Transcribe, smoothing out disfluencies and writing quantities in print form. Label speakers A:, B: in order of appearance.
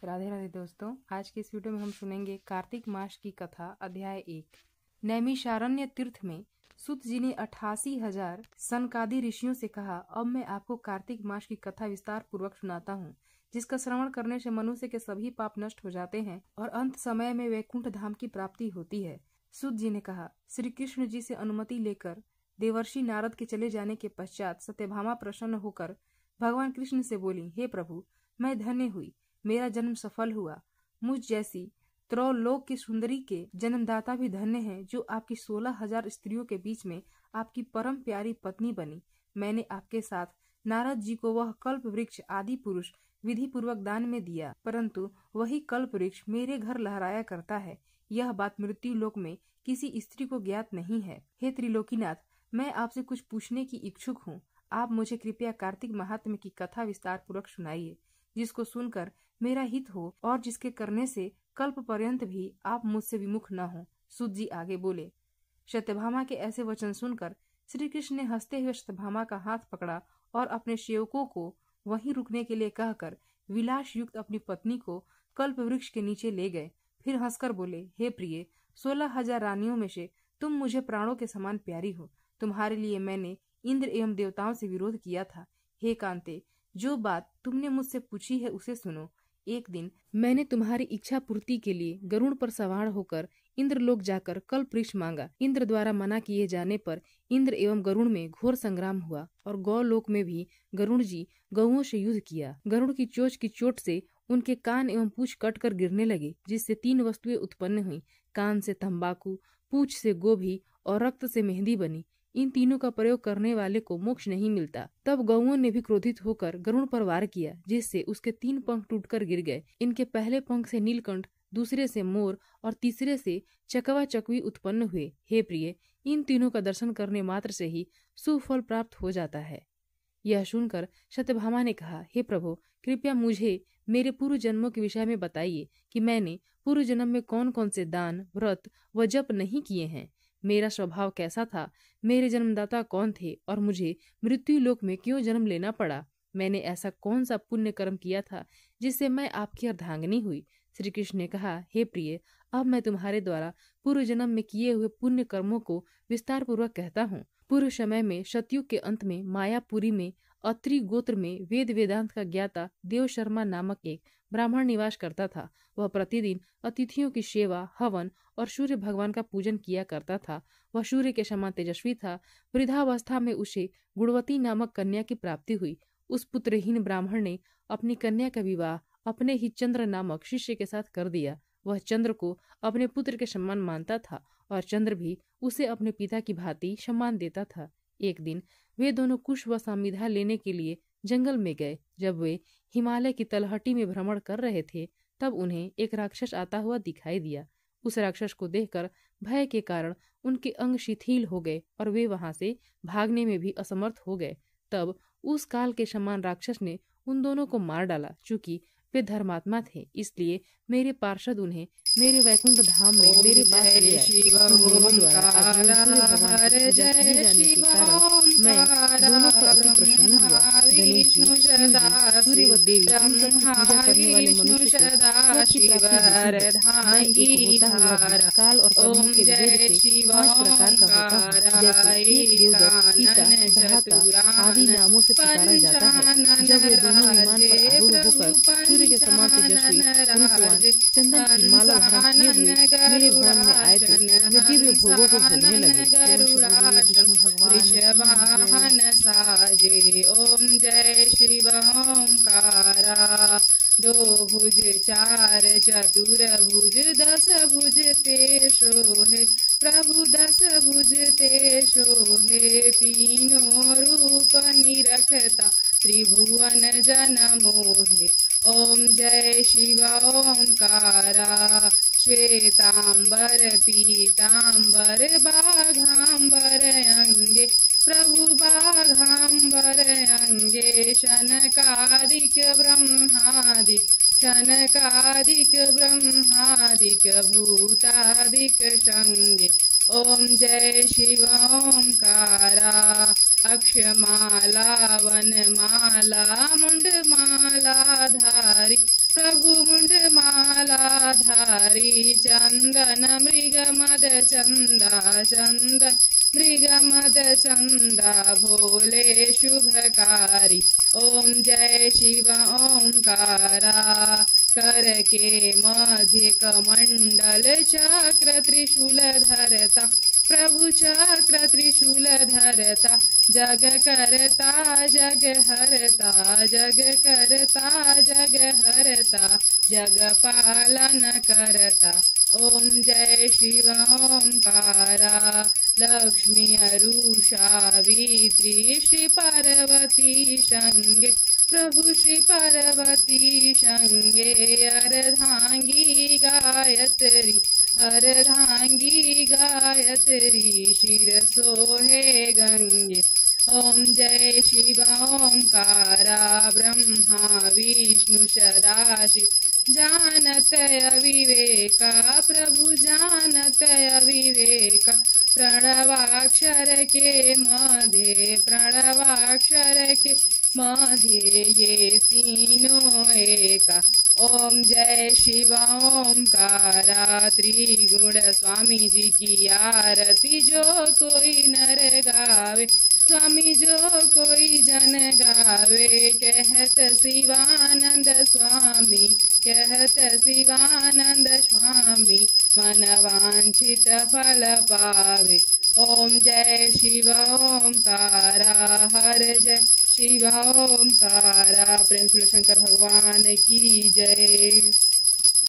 A: राधे राधे दोस्तों, आज के इस वीडियो में हम सुनेंगे कार्तिक मास की कथा अध्याय 1। नैमिषारण्य तीर्थ में सूत जी ने 88,000 सनकादि ऋषियों से कहा, अब मैं आपको कार्तिक मास की कथा विस्तार पूर्वक सुनाता हूँ, जिसका श्रवण करने से मनुष्य के सभी पाप नष्ट हो जाते हैं और अंत समय में वैकुंठ धाम की प्राप्ति होती है। सूत जी ने कहा, श्री कृष्ण जी से अनुमति लेकर देवर्षि नारद के चले जाने के पश्चात सत्यभामा प्रसन्न होकर भगवान कृष्ण से बोली, हे प्रभु, मैं धन्य हुई, मेरा जन्म सफल हुआ। मुझ जैसी त्रैलोक की सुंदरी के जन्मदाता भी धन्य हैं, जो आपकी 16,000 स्त्रियों के बीच में आपकी परम प्यारी पत्नी बनी। मैंने आपके साथ नारद जी को वह कल्प वृक्ष आदि पुरुष विधि पूर्वक दान में दिया, परंतु वही कल्प वृक्ष मेरे घर लहराया करता है। यह बात मृत्यु लोक में किसी स्त्री को ज्ञात नहीं है। हे त्रिलोकीनाथ, मैं आपसे कुछ पूछने की इच्छुक हूँ। आप मुझे कृपया कार्तिक महात्म्य की कथा विस्तार पूर्वक सुनाइए, जिसको सुनकर मेरा हित हो और जिसके करने से कल्प पर्यंत भी आप मुझसे विमुख न हो। सूत जी आगे बोले। सत्यभामा के ऐसे वचन सुनकर श्री कृष्ण ने हंसते हुए सत्यभामा का हाथ पकड़ा और अपने सेवकों को वहीं रुकने के लिए कहकर विलास युक्त अपनी पत्नी को कल्प वृक्ष के नीचे ले गए। फिर हंसकर बोले, हे प्रिय, 16,000 रानियों में से तुम मुझे प्राणों के समान प्यारी हो। तुम्हारे लिए मैंने इंद्र एवं देवताओं से विरोध किया था। हे कांते, जो बात तुमने मुझसे पूछी है उसे सुनो। एक दिन मैंने तुम्हारी इच्छा पूर्ति के लिए गरुड़ पर सवार होकर इंद्रलोक जाकर कल्प वृक्ष मांगा। इंद्र द्वारा मना किए जाने पर इंद्र एवं गरुड़ में घोर संग्राम हुआ और गौलोक में भी गरुड़ जी गौओं से युद्ध किया। गरुड़ की चोंच की चोट से उनके कान एवं पूंछ कटकर गिरने लगे, जिससे 3 वस्तुएं उत्पन्न हुई। कान से तंबाकू, पूंछ से गोभी और रक्त से मेहंदी बनी। इन तीनों का प्रयोग करने वाले को मोक्ष नहीं मिलता। तब गौओं ने भी क्रोधित होकर गरुड़ पर वार किया, जिससे उसके 3 पंख टूटकर गिर गए। इनके पहले पंख से नीलकंठ, दूसरे से मोर और तीसरे से चकवा चकवी उत्पन्न हुए। हे प्रिय, इन तीनों का दर्शन करने मात्र से ही सुफल प्राप्त हो जाता है। यह सुनकर सत्यभामा ने कहा, हे प्रभु, कृपया मुझे मेरे पूर्व जन्मों के विषय में बताइए कि मैंने पूर्व जन्म में कौन कौन से दान, व्रत व जप नहीं किए हैं। मेरा स्वभाव कैसा था, मेरे जन्मदाता कौन थे और मुझे मृत्यु लोक में क्यों जन्म लेना पड़ा। मैंने ऐसा कौन सा पुण्य कर्म किया था जिससे मैं आपकी अर्धांगिनी हुई। श्री कृष्ण ने कहा, हे प्रिय, अब मैं तुम्हारे द्वारा पूर्व जन्म में किए हुए पुण्य कर्मों को विस्तार पूर्वक कहता हूँ। पूर्व समय में सतयुग के अंत में मायापुरी में अत्रि गोत्र में वेद वेदांत का ज्ञाता देव शर्मा नामक एक ब्राह्मण निवास करता था। वह प्रतिदिन अतिथियों की सेवा, हवन और सूर्य भगवान का पूजन किया करता था। वह सूर्य के समान तेजस्वी था। वृद्धावस्था में उसे गुणवती नामक कन्या की प्राप्ति हुई। उस पुत्रहीन ब्राह्मण ने अपनी कन्या का विवाह अपने ही चंद्र नामक शिष्य के साथ कर दिया। वह चंद्र को अपने पुत्र के समान मानता था और चंद्र भी उसे अपने पिता की भांति सम्मान देता था। एक दिन वे दोनों कुश व संविधा लेने के लिए जंगल में गए। जब वे हिमालय की तलहटी में भ्रमण कर रहे थे, तब उन्हें एक राक्षस आता हुआ दिखाई दिया। उस राक्षस को देखकर भय के कारण उनके अंग शिथिल हो गए और वे वहां से भागने में भी असमर्थ हो गए। तब उस काल के समान राक्षस ने उन दोनों को मार डाला। चूंकि वे धर्मात्मा थे, इसलिए मेरे पार्षद उन्हें मेरे वैकुंठ धाम में मेरे पास ले आए। उन दोनों द्वारा आज सूर्य भगवान की पूजा किए जाने के कारण मैं दोनों पर अति प्रसन्न हुआ। गणेश जी, शिव जी, सूर्य व देवी, इन सबकी पूजा करने वाले मनुष्य को स्वर्ग की प्राप्ति होती है। मैं एक होता हुआ काल और कर्मों के भेद से 5 प्रकार का होता हूँ, जैसे एक देवदत्त, पिता, भ्राता आदि नामों से पुकारा जाता है। जब वे दोनों विमान पर आरूढ़ होकर सूर्य के समान तेजस्वी रूपवान चंदन की माला धारण किए हुए मेरे भवन में आए तो वे दिव्य भोगों को भोगने लगे।
B: वृषभान साजे, ओम जय शिव ओंकारा। 2 भुज 4 चतुर भुज 10 भुज ते शोहे, प्रभु 10 भुज ते शोहे। तीनों रूप निरखता त्रिभुवन जन मोहे, ओम जय शिव ओंकारा। श्वेतांबर पीतांबर बाघांबर अंगे, प्रभु बाघांबर अंगे। शनकादिक ब्रह्मादिक, शनकादिक ब्रह्मादिक भूतादिक संगे, ओम जय शिव ओंकारा। अक्षमाला वनमाला मुंडमाला धारी, प्रभु मुंड धारी चंदन मृग मद चंदा चंदन मृग मद चंदा भोले शुभकारी। ओम जय शिव ओंकारा। कर के मध्य कमंडल चक्र त्रिशूल धरता प्रभु चक्र त्रिशूल धरता जग करता जग हरता जग करता जग हरता जग पालन करता। ओम जय शिव ओंकारा। लक्ष्मी अरुषा वित्री श्री पार्वती संगे प्रभु श्री पार्वती संगे अर्धांगी गायत्री अर्धांगी गायत्री शिर सोहे गंगे। ओम जय शिव ओंकारा। ब्रह्मा विष्णु सदाशिव जानत अविवेका प्रभु जानत अविवेका। प्रणवाक्षर के मध्य प्रणवाक्षर के मध्य ये तीनों एका। ओम जय शिव ओंकारा। त्रिगुण स्वामी जी की आरती जो कोई नर गावे स्वामी जो कोई जन गावे। कहत शिवानंद स्वामी कहत शिवानंद स्वामी मन वांछित फल पावे। ओम जय शिव ओंकारा। हर जय शिव ओंकारा। प्रेम फूल शंकर भगवान की जय।